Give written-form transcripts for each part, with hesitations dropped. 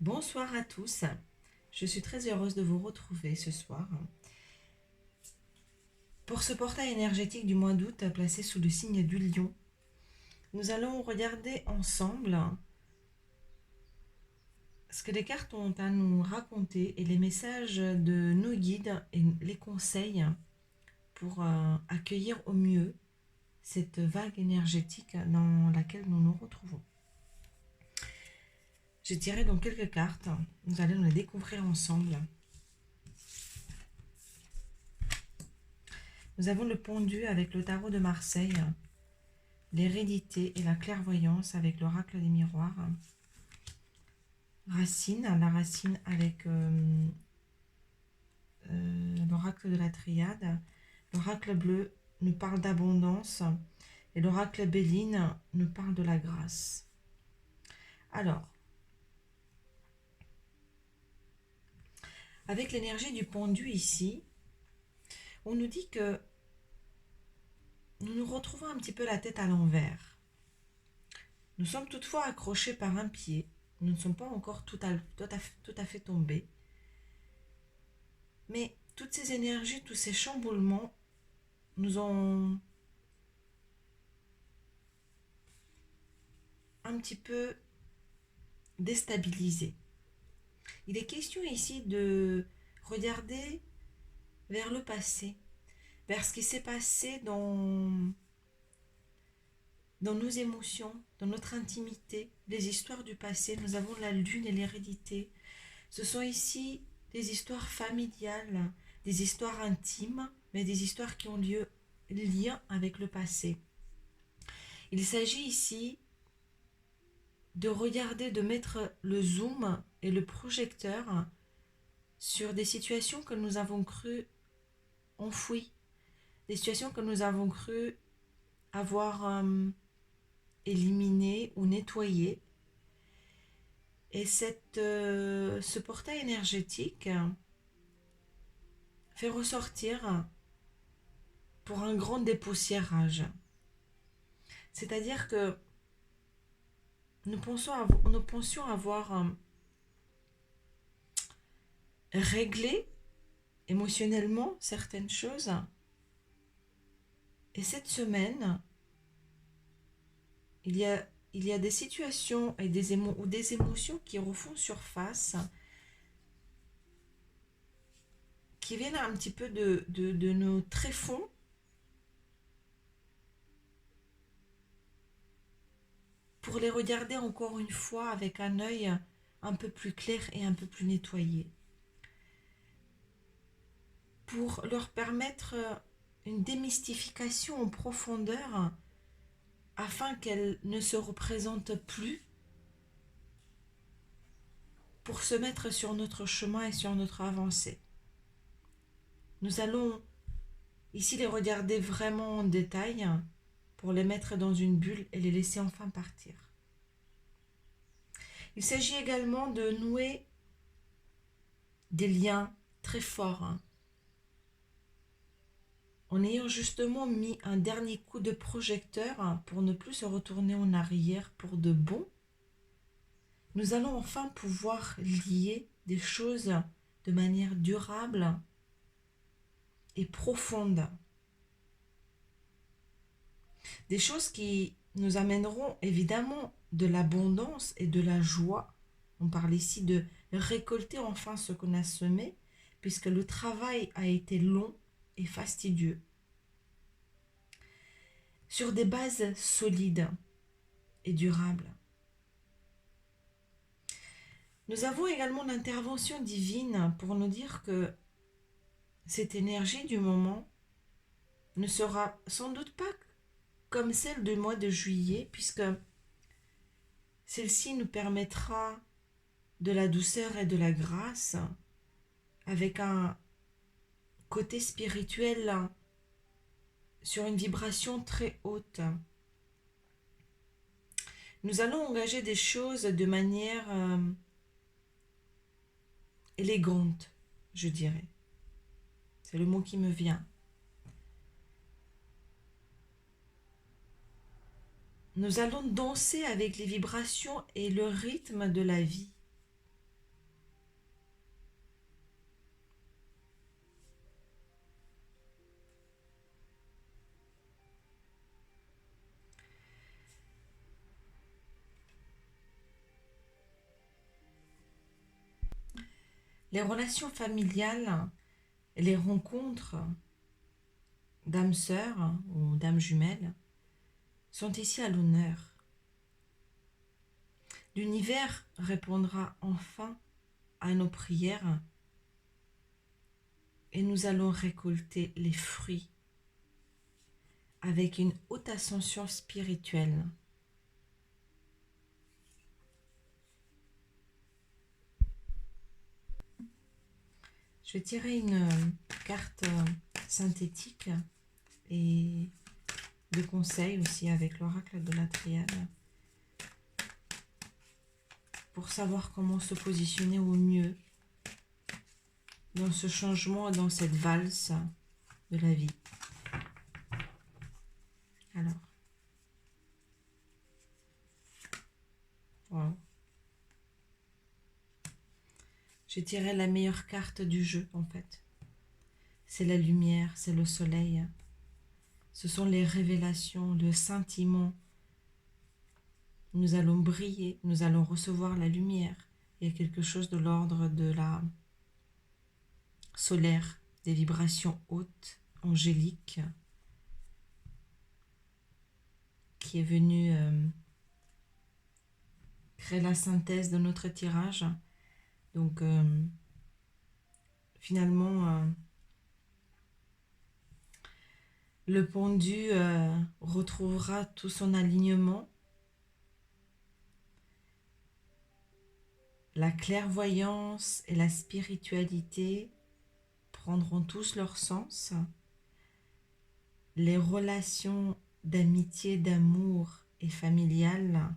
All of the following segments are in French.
Bonsoir à tous, je suis très heureuse de vous retrouver ce soir pour ce portail énergétique du mois d'août placé sous le signe du lion. Nous allons regarder ensemble ce que les cartes ont à nous raconter et les messages de nos guides et les conseils pour accueillir au mieux cette vague énergétique dans laquelle nous nous retrouvons. J'ai tiré donc quelques cartes, nous allons les découvrir ensemble. Nous avons le pendu avec le tarot de Marseille, l'hérédité et la clairvoyance avec l'oracle des miroirs. Racine, la racine avec l'oracle de la triade. L'oracle bleu nous parle d'abondance et l'oracle Béline nous parle de la grâce. Alors, avec l'énergie du pendu ici, on nous dit que nous nous retrouvons un petit peu la tête à l'envers. Nous sommes toutefois accrochés par un pied. Nous ne sommes pas encore tout à fait tombés. Mais toutes ces énergies, tous ces chamboulements nous ont un petit peu déstabilisés. Il est question ici de regarder vers le passé, vers ce qui s'est passé dans nos émotions, dans notre intimité, les histoires du passé. Nous avons la lune et l'hérédité. Ce sont ici des histoires familiales, des histoires intimes, mais des histoires qui ont lien avec le passé. Il s'agit ici de regarder, de mettre le zoom et le projecteur sur des situations que nous avons cru enfouies, des situations que nous avons cru avoir éliminées ou nettoyées. Et ce portail énergétique fait ressortir pour un grand dépoussiérage. C'est-à-dire que nous pensions avoir réglé émotionnellement certaines choses. Et cette semaine, il y a des situations et des émotions qui refont surface, qui viennent un petit peu de nos tréfonds, pour les regarder encore une fois avec un œil un peu plus clair et un peu plus nettoyé. Pour leur permettre une démystification en profondeur afin qu'elles ne se représentent plus, pour se mettre sur notre chemin et sur notre avancée. Nous allons ici les regarder vraiment en détail pour les mettre dans une bulle et les laisser enfin partir. Il s'agit également de nouer des liens très forts en ayant justement mis un dernier coup de projecteur pour ne plus se retourner en arrière pour de bon. Nous allons enfin pouvoir lier des choses de manière durable et profonde. Des choses qui nous amèneront évidemment de l'abondance et de la joie. On parle ici de récolter enfin ce qu'on a semé, puisque le travail a été long et fastidieux. Sur des bases solides et durables. Nous avons également l'intervention divine pour nous dire que cette énergie du moment ne sera sans doute pas comme celle du mois de juillet, puisque celle-ci nous permettra de la douceur et de la grâce, avec un côté spirituel sur une vibration très haute. Nous allons engager des choses de manière élégante, je dirais. C'est le mot qui me vient. Nous allons danser avec les vibrations et le rythme de la vie. Les relations familiales et les rencontres d'âmes sœurs ou d'âmes jumelles sont ici à l'honneur. L'univers répondra enfin à nos prières et nous allons récolter les fruits avec une haute ascension spirituelle. Je vais tirer une carte synthétique et de conseils aussi avec l'oracle de la Triade pour savoir comment se positionner au mieux dans ce changement, dans cette valse de la vie. Alors, wow. J'ai tiré la meilleure carte du jeu en fait. C'est la lumière, c'est le soleil. Ce sont les révélations, le scintillement. Nous allons briller, nous allons recevoir la lumière. Il y a quelque chose de l'ordre de la solaire, des vibrations hautes, angéliques, qui est venu créer la synthèse de notre tirage. Donc, finalement, le pendu retrouvera tout son alignement. La clairvoyance et la spiritualité prendront tous leur sens. Les relations d'amitié, d'amour et familiales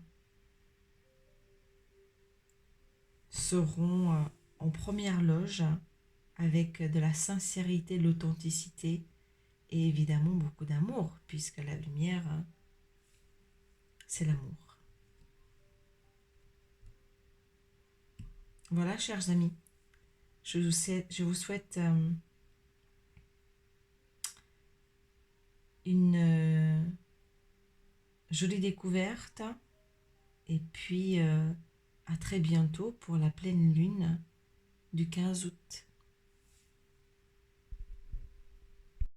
seront en première loge avec de la sincérité, de l'authenticité et évidemment beaucoup d'amour, puisque la lumière, c'est l'amour. Voilà, chers amis, je vous souhaite une jolie découverte et puis à très bientôt pour la pleine lune du 15 août.